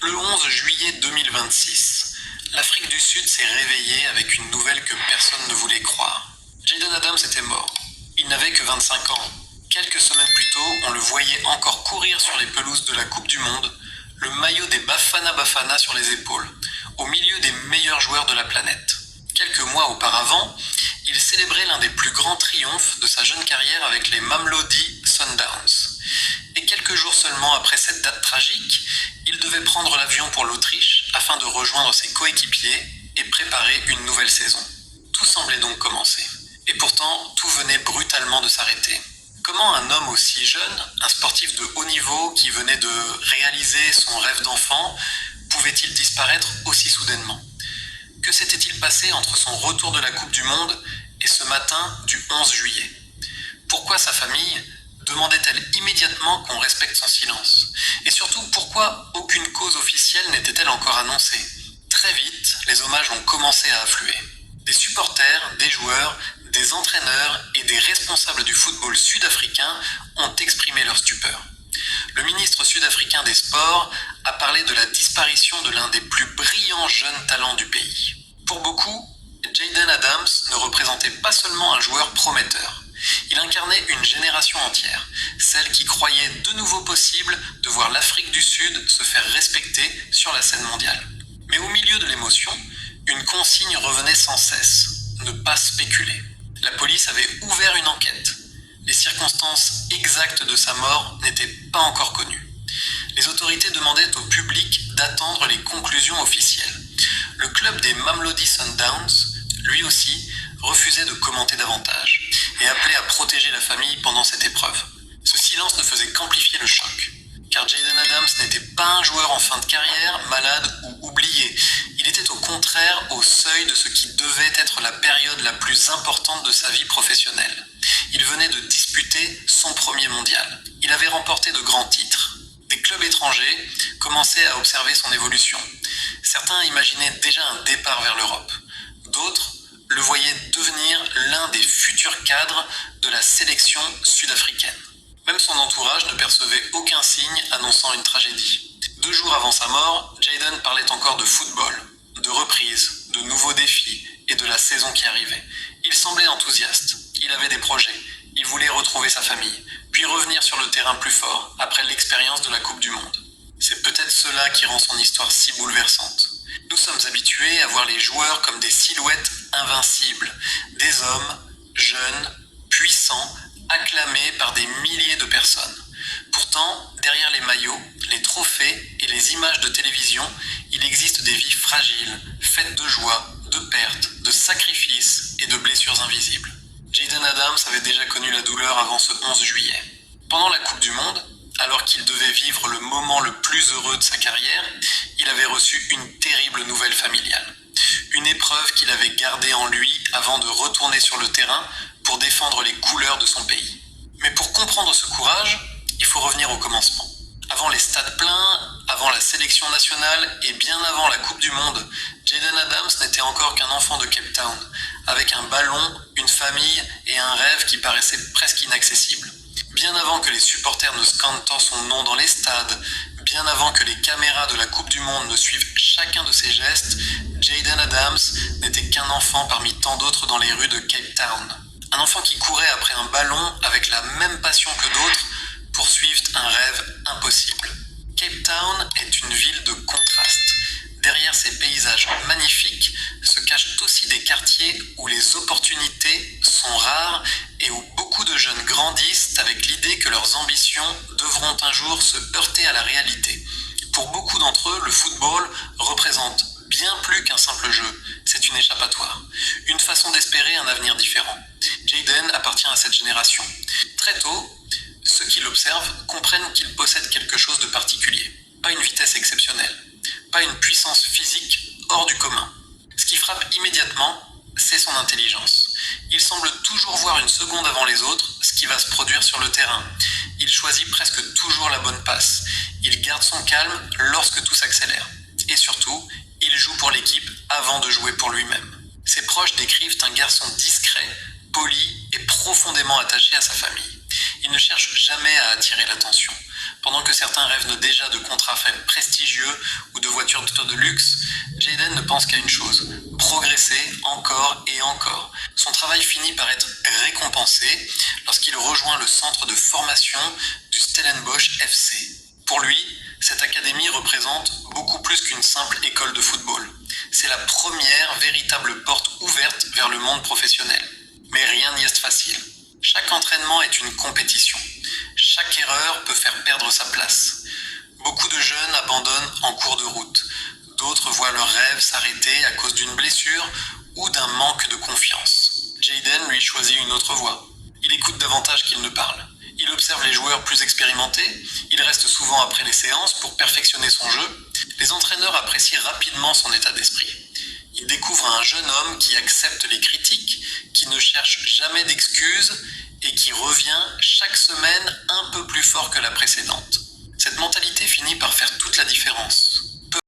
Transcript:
Le 11 juillet 2026, l'Afrique du Sud s'est réveillée avec une nouvelle que personne ne voulait croire. Jayden Adams était mort. Il n'avait que 25 ans. Quelques semaines plus tôt, on le voyait encore courir sur les pelouses de la Coupe du Monde, le maillot des Bafana Bafana sur les épaules, au milieu des meilleurs joueurs de la planète. Quelques mois auparavant, il célébrait l'un des plus grands triomphes de sa jeune carrière avec les Mamelodi Sundowns. Et quelques jours seulement après cette date tragique, il devait prendre l'avion pour l'Autriche afin de rejoindre ses coéquipiers et préparer une nouvelle saison. Tout semblait donc commencer. Et pourtant, tout venait brutalement de s'arrêter. Comment un homme aussi jeune, un sportif de haut niveau qui venait de réaliser son rêve d'enfant, pouvait-il disparaître aussi soudainement ? Que s'était-il passé entre son retour de la Coupe du Monde et ce matin du 11 juillet ? Pourquoi sa famille demandait-elle immédiatement qu'on respecte son silence ? Et surtout, pourquoi aucune cause officielle n'était-elle encore annoncée ? Très vite, les hommages ont commencé à affluer. Des supporters, des joueurs, des entraîneurs et des responsables du football sud-africain ont exprimé leur stupeur. Le ministre sud-africain des Sports a parlé de la disparition de l'un des plus brillants jeunes talents du pays. Pour beaucoup, Jayden Adams ne représentait pas seulement un joueur prometteur. Il incarnait une génération entière, celle qui croyait de nouveau possible de voir l'Afrique du Sud se faire respecter sur la scène mondiale. Mais au milieu de l'émotion, une consigne revenait sans cesse, ne pas spéculer. La police avait ouvert une enquête. Les circonstances exactes de sa mort n'étaient pas encore connues. Les autorités demandaient au public d'attendre les conclusions officielles. Le club des Mamelodi Sundowns, lui aussi, refusait de commenter davantage et appelait à protéger la famille pendant cette épreuve. Ce silence ne faisait qu'amplifier le choc, car Jayden Adams n'était pas un joueur en fin de carrière, malade ou oublié. Il était au contraire au seuil de ce qui devait être la période la plus importante de sa vie professionnelle. Il venait de disputer son premier mondial. Il avait remporté de grands titres. Des clubs étrangers commençaient à observer son évolution. Certains imaginaient déjà un départ vers l'Europe. D'autres le voyaient devenir l'un des futurs cadres de la sélection sud-africaine. Même son entourage ne percevait aucun signe annonçant une tragédie. 2 jours avant sa mort, Jayden parlait encore de football, de reprise, de nouveaux défis et de la saison qui arrivait. Il semblait enthousiaste. Il avait des projets. Il voulait retrouver sa famille, puis revenir sur le terrain plus fort après l'expérience de la Coupe du Monde. C'est peut-être cela qui rend son histoire si bouleversante. Nous sommes habitués à voir les joueurs comme des silhouettes invincibles, des hommes jeunes, puissants, acclamés par des milliers de personnes. Pourtant, derrière les maillots, les trophées et les images de télévision, il existe des vies fragiles, faites de joie, de pertes, de sacrifices et de blessures invisibles. Jayden Adams avait déjà connu la douleur avant ce 11 juillet. Pendant la Coupe du Monde, alors qu'il devait vivre le moment le plus heureux de sa carrière, il avait reçu une terrible nouvelle familiale. Une épreuve qu'il avait gardée en lui avant de retourner sur le terrain pour défendre les couleurs de son pays. Mais pour comprendre ce courage, il faut revenir au commencement. Avant les stades pleins, avant la sélection nationale et bien avant la Coupe du Monde, Jayden Adams n'était encore qu'un enfant de Cape Town, avec un ballon, une famille et un rêve qui paraissait presque inaccessible. Bien avant que les supporters ne scandent tant son nom dans les stades, bien avant que les caméras de la Coupe du Monde ne suivent chacun de ses gestes, Jayden Adams n'était qu'un enfant parmi tant d'autres dans les rues de Cape Town. Un enfant qui courait après un ballon avec la même passion que d'autres poursuivent un rêve impossible. Cape Town est une ville de contraste. Derrière ces paysages magnifiques se cachent aussi des quartiers où les opportunités sont rares et où beaucoup de jeunes grandissent avec l'idée que leurs ambitions devront un jour se heurter à la réalité. Pour beaucoup d'entre eux, le football représente bien plus qu'un simple jeu. C'est une échappatoire, une façon d'espérer un avenir différent. Jayden appartient à cette génération. Très tôt, ceux qui l'observent comprennent qu'il possède quelque chose de particulier. Pas une vitesse exceptionnelle, pas une puissance physique hors du commun. Ce qui frappe immédiatement, c'est son intelligence. Il semble toujours voir une seconde avant les autres ce qui va se produire sur le terrain. Il choisit presque toujours la bonne passe. Il garde son calme lorsque tout s'accélère. Et surtout, il joue pour l'équipe avant de jouer pour lui-même. Ses proches décrivent un garçon discret, poli et profondément attaché à sa famille. Il ne cherche jamais à attirer l'attention. Pendant que certains rêvent déjà de contrats prestigieux ou de voitures de luxe, Jaden ne pense qu'à une chose, progresser encore et encore. Son travail finit par être récompensé lorsqu'il rejoint le centre de formation du Stellenbosch FC. Pour lui, cette académie représente beaucoup plus qu'une simple école de football. C'est la première véritable porte ouverte vers le monde professionnel. Mais rien n'y est facile. Chaque entraînement est une compétition. Chaque erreur peut faire perdre sa place. Beaucoup de jeunes abandonnent en cours de route. D'autres voient leurs rêves s'arrêter à cause d'une blessure ou d'un manque de confiance. Jaden, lui, choisit une autre voie. Il écoute davantage qu'il ne parle. Il observe les joueurs plus expérimentés, il reste souvent après les séances pour perfectionner son jeu. Les entraîneurs apprécient rapidement son état d'esprit. Il découvre un jeune homme qui accepte les critiques, qui ne cherche jamais d'excuses et qui revient chaque semaine un peu plus fort que la précédente. Cette mentalité finit par faire toute la différence.